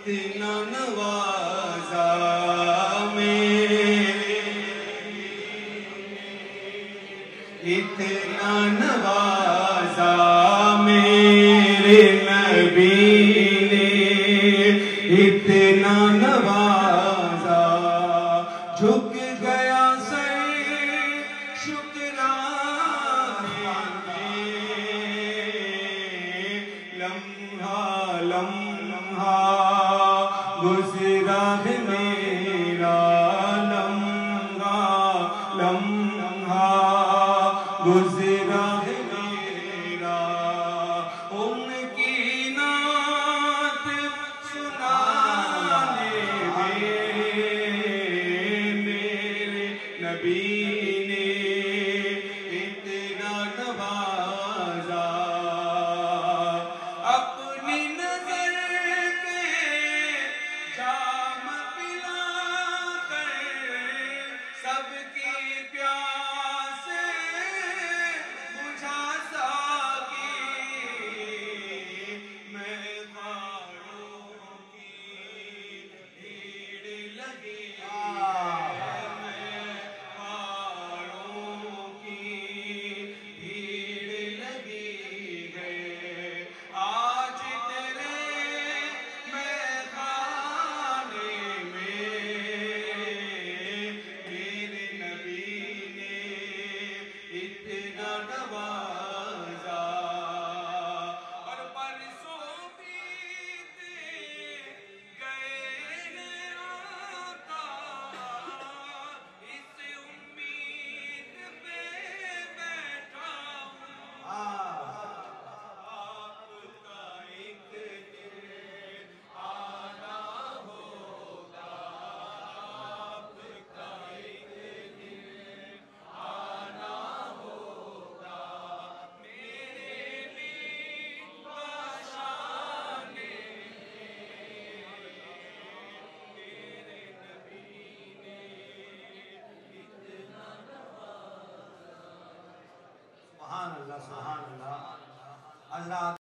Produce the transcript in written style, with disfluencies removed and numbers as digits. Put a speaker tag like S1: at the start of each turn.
S1: اتنا نوازا میرے، اتنا نوازا میرے نبی نے، اتنا نوازا جھک گیا سر شکرانے میں، لمحہ لمحہ گزرا ہے میرا، لمحہ لمحہ گزرا ہے میرا، ان کی نعت سنانے میں میرے نبی نے اتنا نوازا، اپنی نظر کے جام پلا کر سب کی پیاس بجھا ساکی، میں خاروں کی بھیڑ لگی ہے، میں خاروں کی بھیڑ لگی ہے، آج تیرے میں خانے میں میرے نبی نے اتنا نوازا، اور برسوں بیت گئے ہیں آقا، اس امید پہ بیٹھا ہوں، آپ کا ایک دن آنا ہوگا، آپ کا ایک دن آنا ہوگا، میرے لیے باشانے میرے نبی نے اتنا نوازا۔ سبحان اللہ، سبحان اللہ، اللہ